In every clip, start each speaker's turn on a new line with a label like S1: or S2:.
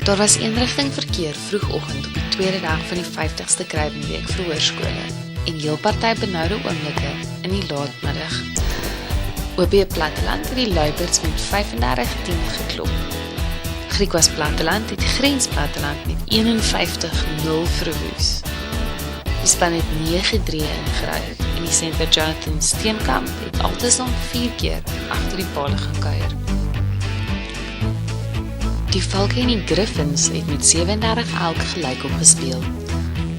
S1: Daar was eenrigting verkeer vroegoggend op die tweede dag van die 50ste Kruiwenweek vir hoërskole en heel party benoude oomblikke in die laatmiddag. OB Platteland het die Luiperds met 35-10 geklop. Griquas Platteland het Grens Platteland met 51-0 verwoes. Die span het 9-3 ingeruig en die St. Jonathan Steenkamp het altesaam 4 keer agter die pale gaan kuier. Die Valke en die Griffins het met 37-11 gelyk opgespeel.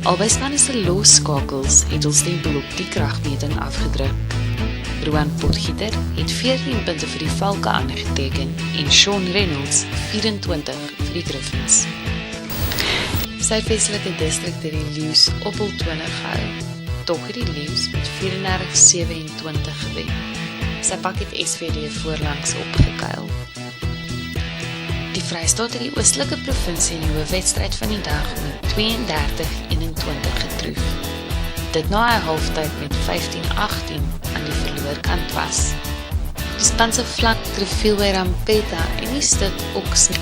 S1: Albei spanne se losskakels het ons stempel op die kragmeting afgedruk. Roan Potgieter het 14 punte vir die Valke aangeteken en Sean Reynolds 24 vir die Griffins. Suidwestelike distrik het die Leeu's op hul 20 gehou. Tog het die Leeu's met 34-27 gewen. Sy pak het SVD voorlangs opgekuil. Die Vrystaat het die oostelike provinsie in die hoofwedstryd van die dag met 32-21 getroof. Dit na 'n halftyd met 15-18 aan die verloorkant was. Die span se flank tref veel by Rampeta en die stit Oksne